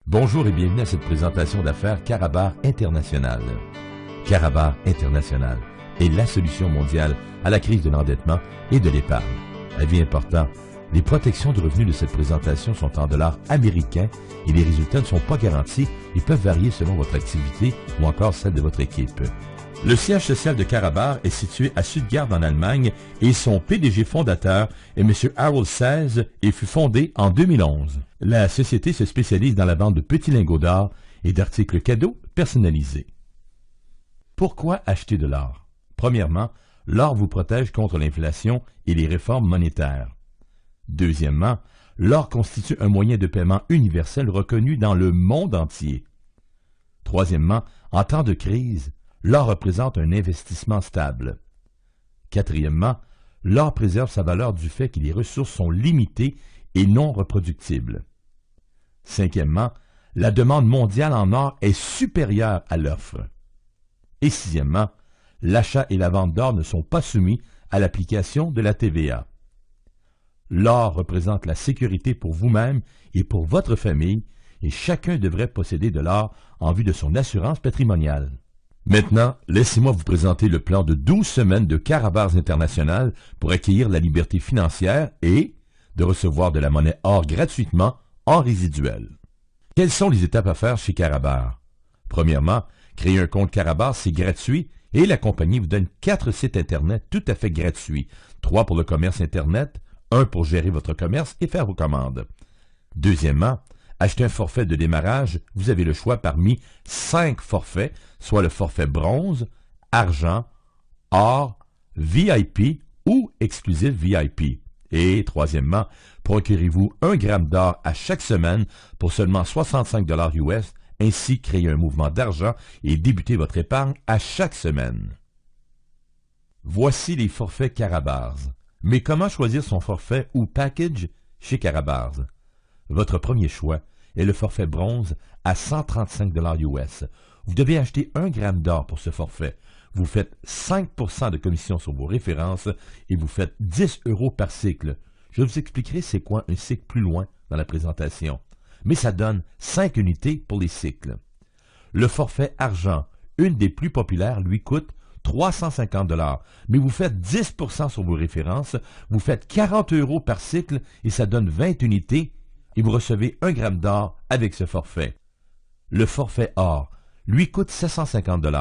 Bonjour et bienvenue à cette présentation d'affaires Karatbar International. Karatbar International est la solution mondiale à la crise de l'endettement et de l'épargne. Avis important, les protections de revenus de cette présentation sont en dollars américains et les résultats ne sont pas garantis et peuvent varier selon votre activité ou encore celle de votre équipe. Le siège social de Karatbar est situé à Stuttgart en Allemagne et son PDG fondateur est M. Harold Seize et fut fondé en 2011. La société se spécialise dans la vente de petits lingots d'or et d'articles cadeaux personnalisés. Pourquoi acheter de l'or? Premièrement, l'or vous protège contre l'inflation et les réformes monétaires. Deuxièmement, l'or constitue un moyen de paiement universel reconnu dans le monde entier. Troisièmement, en temps de crise, l'or représente un investissement stable. Quatrièmement, l'or préserve sa valeur du fait que les ressources sont limitées et non reproductibles. Cinquièmement, la demande mondiale en or est supérieure à l'offre. Et sixièmement, l'achat et la vente d'or ne sont pas soumis à l'application de la TVA. L'or représente la sécurité pour vous-même et pour votre famille, et chacun devrait posséder de l'or en vue de son assurance patrimoniale. Maintenant, laissez-moi vous présenter le plan de 12 semaines de Karatbar International pour acquérir la liberté financière et de recevoir de la monnaie or gratuitement en résiduel. Quelles sont les étapes à faire chez Karatbar? Premièrement, créer un compte Karatbar, c'est gratuit et la compagnie vous donne 4 sites Internet tout à fait gratuits. 3 pour le commerce Internet, 1 pour gérer votre commerce et faire vos commandes. Deuxièmement, acheter un forfait de démarrage, vous avez le choix parmi 5 forfaits, soit le forfait bronze, argent, or, VIP ou exclusif VIP. Et troisièmement, procurez-vous 1 gramme d'or à chaque semaine pour seulement 65 $ US, ainsi créer un mouvement d'argent et débuter votre épargne à chaque semaine. Voici les forfaits Karatbar. Mais comment choisir son forfait ou package chez Karatbar? Votre premier choix est le forfait bronze à 135 $ US. Vous devez acheter 1 gramme d'or pour ce forfait. Vous faites 5% de commission sur vos références et vous faites 10 € par cycle. Je vous expliquerai c'est quoi un cycle plus loin dans la présentation. Mais ça donne 5 unités pour les cycles. Le forfait argent, une des plus populaires, lui coûte 350 $, mais vous faites 10% sur vos références, vous faites 40 € par cycle et ça donne 20 unités et vous recevez 1 gramme d'or avec ce forfait. Le forfait or, lui coûte 750 $.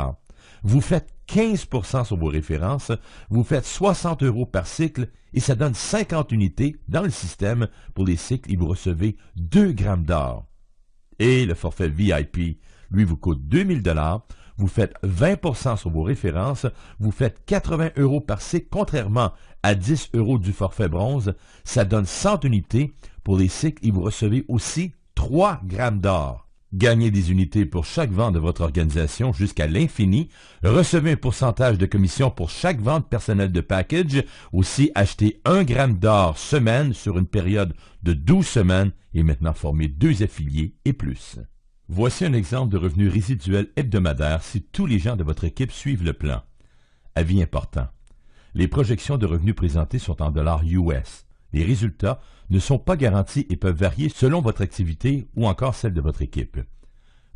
Vous faites 15% sur vos références, vous faites 60 € par cycle et ça donne 50 unités dans le système pour les cycles et vous recevez 2 grammes d'or. Et le forfait VIP, lui vous coûte 2000 $, vous faites 20% sur vos références, vous faites 80 € par cycle, contrairement à 10 € du forfait bronze, ça donne 100 unités pour les cycles et vous recevez aussi 3 grammes d'or. Gagnez des unités pour chaque vente de votre organisation jusqu'à l'infini. Recevez un pourcentage de commission pour chaque vente personnelle de package. Aussi, achetez 1 gramme d'or semaine sur une période de 12 semaines et maintenant formez 2 affiliés et plus. Voici un exemple de revenu résiduel hebdomadaire si tous les gens de votre équipe suivent le plan. Avis important. Les projections de revenus présentées sont en dollars US. Les résultats ne sont pas garantis et peuvent varier selon votre activité ou encore celle de votre équipe.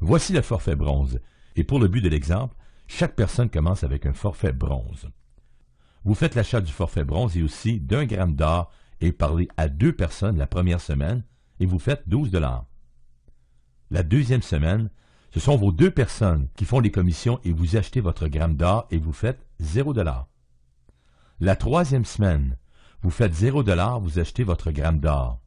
Voici le forfait bronze. Et pour le but de l'exemple, chaque personne commence avec un forfait bronze. Vous faites l'achat du forfait bronze et aussi d'1 gramme d'or et parlez à 2 personnes la première semaine et vous faites 12 $. La deuxième semaine, ce sont vos 2 personnes qui font les commissions et vous achetez votre gramme d'or et vous faites 0 $. La troisième semaine, vous faites 0 $, vous achetez votre gramme d'or.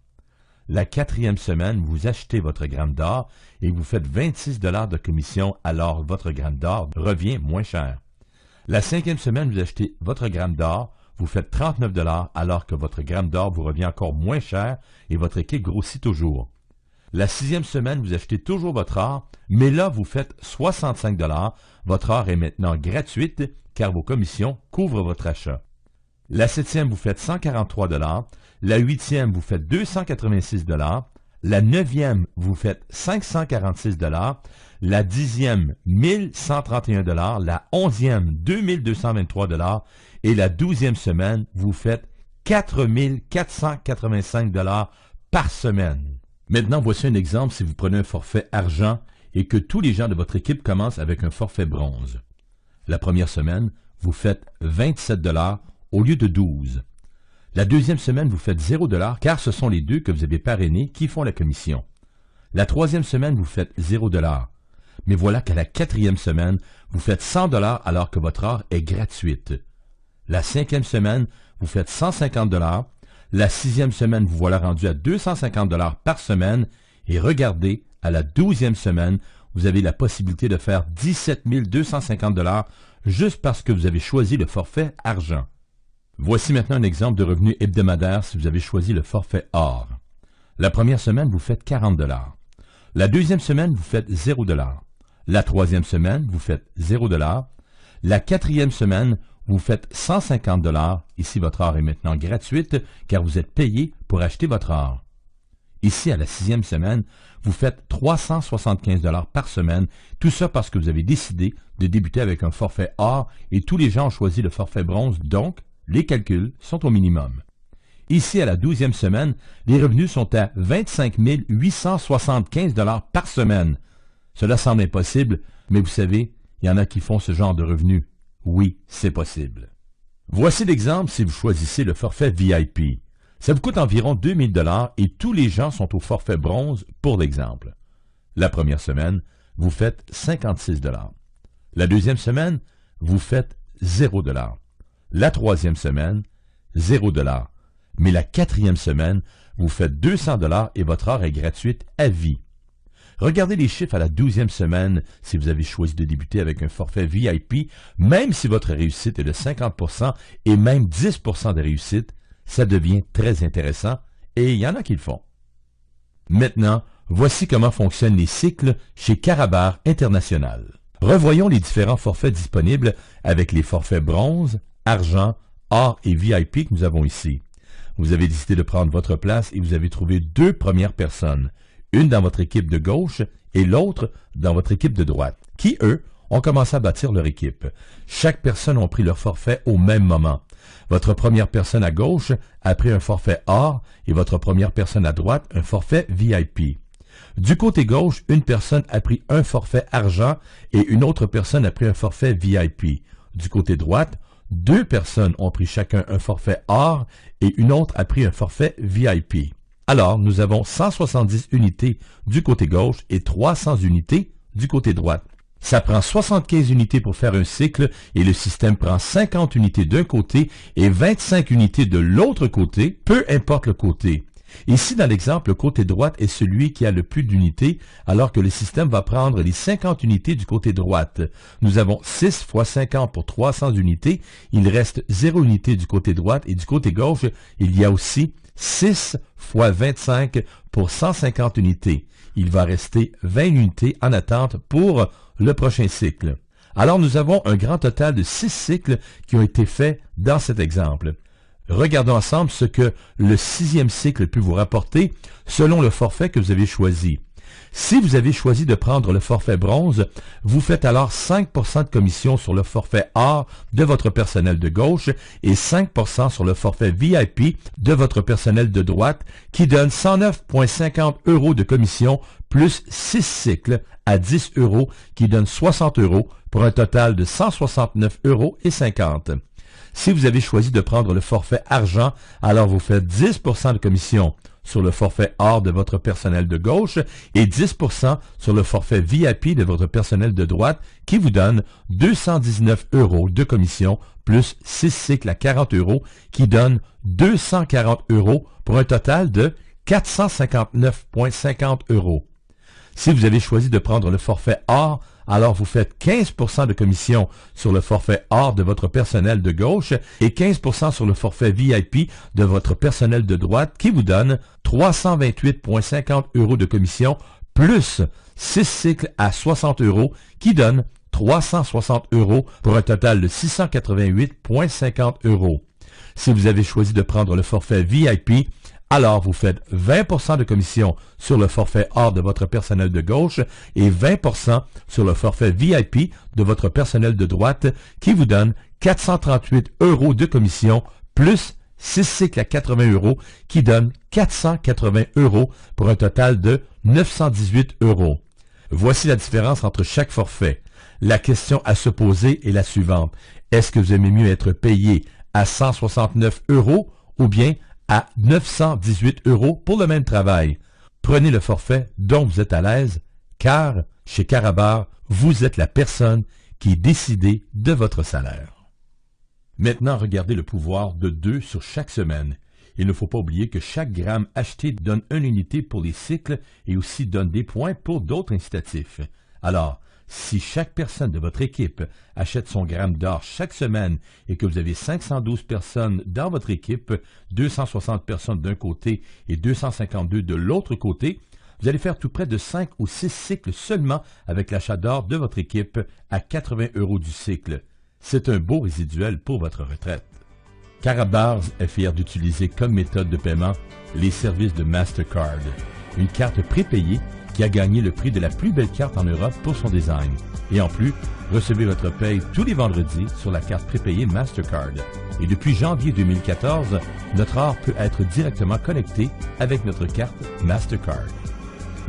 La quatrième semaine, vous achetez votre gramme d'or et vous faites 26 $ de commission, alors votre gramme d'or revient moins cher. La cinquième semaine, vous achetez votre gramme d'or, vous faites 39 $ alors que votre gramme d'or vous revient encore moins cher et votre équipe grossit toujours. La sixième semaine, vous achetez toujours votre or, mais là, vous faites 65 $. Votre or est maintenant gratuite car vos commissions couvrent votre achat. La septième, vous faites 143 $. La huitième, vous faites 286 $. La neuvième, vous faites 546 $. La dixième, 1131 $. La onzième, 2223 $. Et la douzième semaine, vous faites 4485 $ par semaine. Maintenant, voici un exemple si vous prenez un forfait argent et que tous les gens de votre équipe commencent avec un forfait bronze. La première semaine, vous faites 27 $ au lieu de 12. La deuxième semaine, vous faites 0 $ car ce sont les deux que vous avez parrainés qui font la commission. La troisième semaine, vous faites 0 $. Mais voilà qu'à la quatrième semaine, vous faites 100 $ alors que votre heure est gratuite. La cinquième semaine, vous faites 150 $. La sixième semaine, vous voilà rendu à 250 $ par semaine. Et regardez, à la 12e semaine, vous avez la possibilité de faire 17 250 $ juste parce que vous avez choisi le forfait argent. Voici maintenant un exemple de revenu hebdomadaire si vous avez choisi le forfait or. La première semaine, vous faites 40 $. La deuxième semaine, vous faites 0 $. La troisième semaine, vous faites 0 $. La quatrième semaine, vous faites 150 $. Ici, votre or est maintenant gratuite car vous êtes payé pour acheter votre or. Ici, à la sixième semaine, vous faites 375 $ par semaine, tout ça parce que vous avez décidé de débuter avec un forfait or et tous les gens ont choisi le forfait bronze, donc les calculs sont au minimum. Ici, à la 12e semaine, les revenus sont à 25 875 $ par semaine. Cela semble impossible, mais vous savez, il y en a qui font ce genre de revenus. Oui, c'est possible. Voici l'exemple si vous choisissez le forfait VIP. Ça vous coûte environ 2000 $ et tous les gens sont au forfait bronze pour l'exemple. La première semaine, vous faites 56 $. La deuxième semaine, vous faites 0 $. La troisième semaine, 0 $. Mais la quatrième semaine, vous faites 200 $ et votre heure est gratuite à vie. Regardez les chiffres à la 12e semaine si vous avez choisi de débuter avec un forfait VIP, même si votre réussite est de 50 % et même 10 % de réussite, ça devient très intéressant et il y en a qui le font. Maintenant, voici comment fonctionnent les cycles chez Karatbar International. Revoyons les différents forfaits disponibles avec les forfaits bronze, argent, or et VIP que nous avons ici. Vous avez décidé de prendre votre place et vous avez trouvé deux premières personnes, une dans votre équipe de gauche et l'autre dans votre équipe de droite, qui, eux, ont commencé à bâtir leur équipe. Chaque personne a pris leur forfait au même moment. Votre première personne à gauche a pris un forfait or et votre première personne à droite un forfait VIP. Du côté gauche, une personne a pris un forfait argent et une autre personne a pris un forfait VIP. Du côté droite, deux personnes ont pris chacun un forfait or et une autre a pris un forfait VIP. Alors, nous avons 170 unités du côté gauche et 300 unités du côté droite. Ça prend 75 unités pour faire un cycle et le système prend 50 unités d'un côté et 25 unités de l'autre côté, peu importe le côté. Ici, dans l'exemple, le côté droite est celui qui a le plus d'unités, alors que le système va prendre les 50 unités du côté droite. Nous avons 6 fois 50 pour 300 unités, il reste 0 unité du côté droite et du côté gauche, il y a aussi 6 fois 25 pour 150 unités. Il va rester 20 unités en attente pour le prochain cycle. Alors nous avons un grand total de 6 cycles qui ont été faits dans cet exemple. Regardons ensemble ce que le 6e cycle peut vous rapporter selon le forfait que vous avez choisi. Si vous avez choisi de prendre le forfait bronze, vous faites alors 5 % de commission sur le forfait or de votre personnel de gauche et 5 % sur le forfait VIP de votre personnel de droite qui donne 109,50 € de commission plus 6 cycles à 10 € qui donne 60 € pour un total de 169,50 €. Si vous avez choisi de prendre le forfait argent, alors vous faites 10 % de commission sur le forfait or de votre personnel de gauche et 10 % sur le forfait VIP de votre personnel de droite qui vous donne 219 € de commission plus 6 cycles à 40 € qui donne 240 € pour un total de 459,50 €. Si vous avez choisi de prendre le forfait or, alors vous faites 15 % de commission sur le forfait or de votre personnel de gauche et 15 % sur le forfait VIP de votre personnel de droite qui vous donne 328,50 € de commission plus 6 cycles à 60 € qui donne 360 € pour un total de 688,50 €. Si vous avez choisi de prendre le forfait VIP, alors vous faites 20 % de commission sur le forfait or de votre personnel de gauche et 20 % sur le forfait VIP de votre personnel de droite qui vous donne 438 € de commission plus 6 cycles à 80 € qui donnent 480 € pour un total de 918 €. Voici la différence entre chaque forfait. La question à se poser est la suivante. Est-ce que vous aimez mieux être payé à 169 € ou bien à 918 € pour le même travail? Prenez le forfait dont vous êtes à l'aise, car chez Karatbar, vous êtes la personne qui décide de votre salaire. Maintenant, regardez le pouvoir de 2 sur chaque semaine. Il ne faut pas oublier que chaque gramme acheté donne une unité pour les cycles et aussi donne des points pour d'autres incitatifs. Alors, si chaque personne de votre équipe achète son gramme d'or chaque semaine et que vous avez 512 personnes dans votre équipe, 260 personnes d'un côté et 252 de l'autre côté, vous allez faire tout près de 5 ou 6 cycles seulement avec l'achat d'or de votre équipe à 80 € du cycle. C'est un beau résiduel pour votre retraite. Karatbar est fier d'utiliser comme méthode de paiement les services de Mastercard, une carte prépayée qui a gagné le prix de la plus belle carte en Europe pour son design. Et en plus, recevez votre paye tous les vendredis sur la carte prépayée Mastercard. Et depuis janvier 2014, notre or peut être directement connecté avec notre carte Mastercard.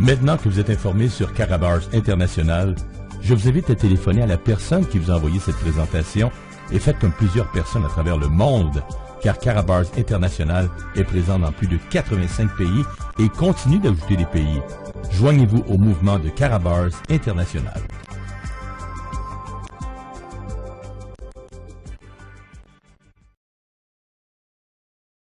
Maintenant que vous êtes informé sur Karatbar International, je vous invite à téléphoner à la personne qui vous a envoyé cette présentation et faites comme plusieurs personnes à travers le monde, car Karatbar International est présent dans plus de 85 pays et continue d'ajouter des pays. Joignez-vous au mouvement de Karatbar International.